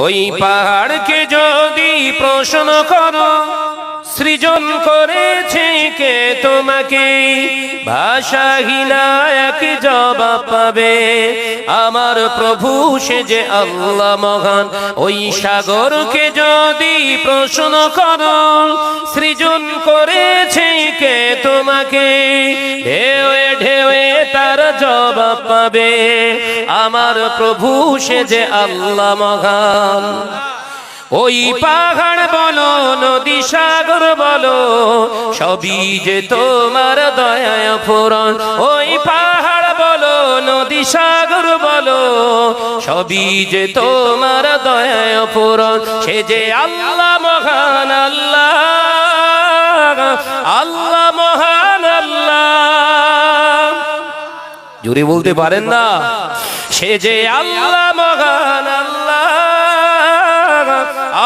ওই পাহাড়কে যদি প্রশ্ন করো সৃজন করেছে কে তোমাকে, ভাষাহীনা এক জবাব পাবে, আমার প্রভু সে যে আল্লাহ মহান। ওই সাগরকে যদি প্রশ্ন করো সৃজন করেছে কে তোমাকে, ঢেউয়ে ঢেউয়ে তার জবাব পাবে, আমার প্রভু সে যে আল্লাহ মহান। ওই পাহাড় বলো নদী সাগর বলো সবই যে তোমার দয়ায় পূরণ। ওই পাহাড় বলো নদী সাগর বলো সবই যে তোমার দয়ায় পূরণ। সে যে আল্লাহ মহান আল্লাহ, আল্লাহ মহান আল্লাহ। জোরে বলতে পারেন না? সে যে আল্লাহ মহান আল্লাহ,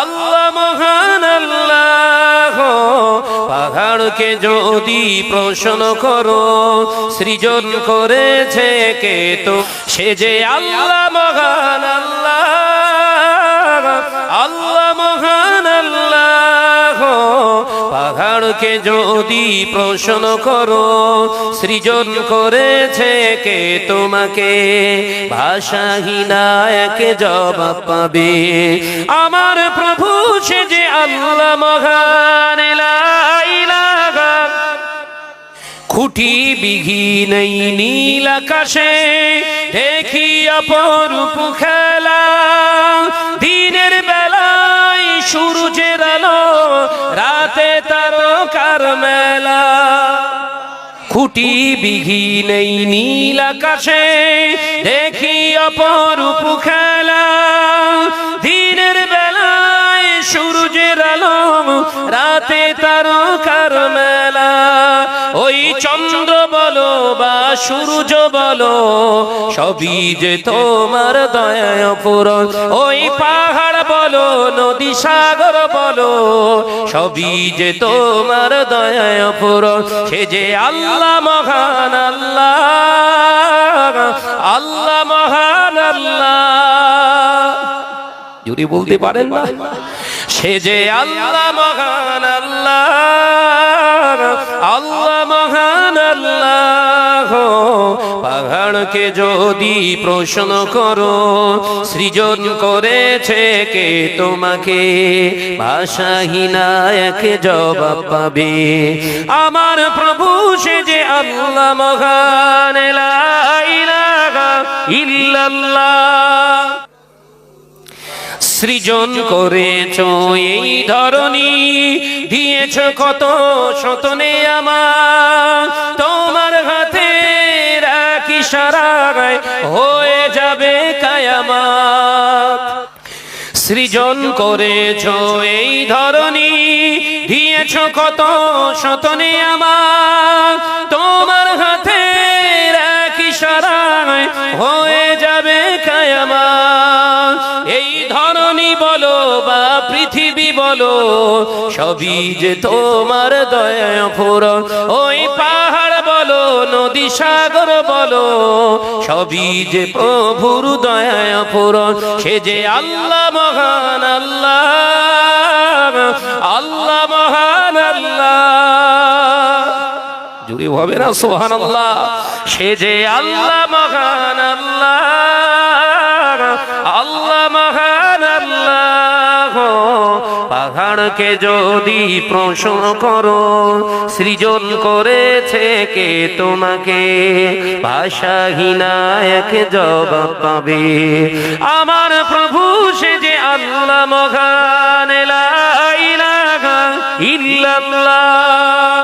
আল্লাহ মহান আল্লাহ। পাহাড়কে যদি প্রশ্ন করো সৃজন করেছে কে তো, সে যে আল্লাহ মহান আল্লাহ, আল্লাহ মহান আল্লাহ। পাহাড়কে যদি প্রশ্ন করো সৃজন করেছে কে তোমাকে, ভাষাহীনা এক জবাব পাবে, আমার প্রভু সে যে আল্লাহ মহান। লা ইলাহা খুঁটি বিহীন এই নীল আকাশে দেখি অপরূপ খেলা, দিনের বেলায় সূর্যের আলো রাতে তারকার মেলা। খুঁটি বিহীন এই নীল আকাশে দেখি অপরূপ খেলা, দিনের বেলায় সূর্যের আলো রাতে তারকার মেলা। ওই চন্দ্র বলো বা সূর্য বলো সবই যে তোমার দয়ায় পূরণ। ওই পাহাড় বলো নদী সাগর বলো সবই যে তোমার দয়ায় পূরণ। সে যে আল্লাহ মহান আল্লাহ, আল্লাহ মহান আল্লাহ। যদি বলতে পারেন না? সে যে আল্লাহ মহান আল্লাহ, আল্লাহ মহান আল্লাহ। পাহাড়কে যদি প্রশ্ন করো সৃজন করেছে কে তোমাকে, ভাষাহীনা এক জবাব পাবে, আমার প্রভু সে যে আল্লাহ মহান। লা ইলাহা ইল্লাল্লাহ। সৃজন করেছ এই ধরনী, দিয়েছ কত শতনে আমার, তোমার হাতে রাখি ইশারায় হয়ে যাবে কায়ামত। সৃজন করেছ এই ধরনী, দিয়েছ কত শতনে আমার, তোমার হাতে রাখি ইশারায় হয়ে যাবে কায়ামত। এই ধরনী বলো বা পৃথিবী বলো সবই যে তোমার দয়ায় পূরণ। ওই পাহাড় বলো নদী সাগর বলো সবই যে প্রভুর দয়ায় পূরণ। সে যে আল্লাহ মহান আল্লাহ, আল্লাহ মহান আল্লাহ। জুড়ে হবে না সুবহানাল্লাহ? সে যে আল্লাহ মহান আল্লাহ, আল্লাহ মহান আল্লাহ। পাহাড়কে যদি প্রশ্ন করো সৃজন করেছে কে তোমাকে, ভাষাহীনা এক জবাব পাবে, আমার প্রভু সে যে আল্লাহ মহান। লা ইলাহা ইল্লাল্লাহ।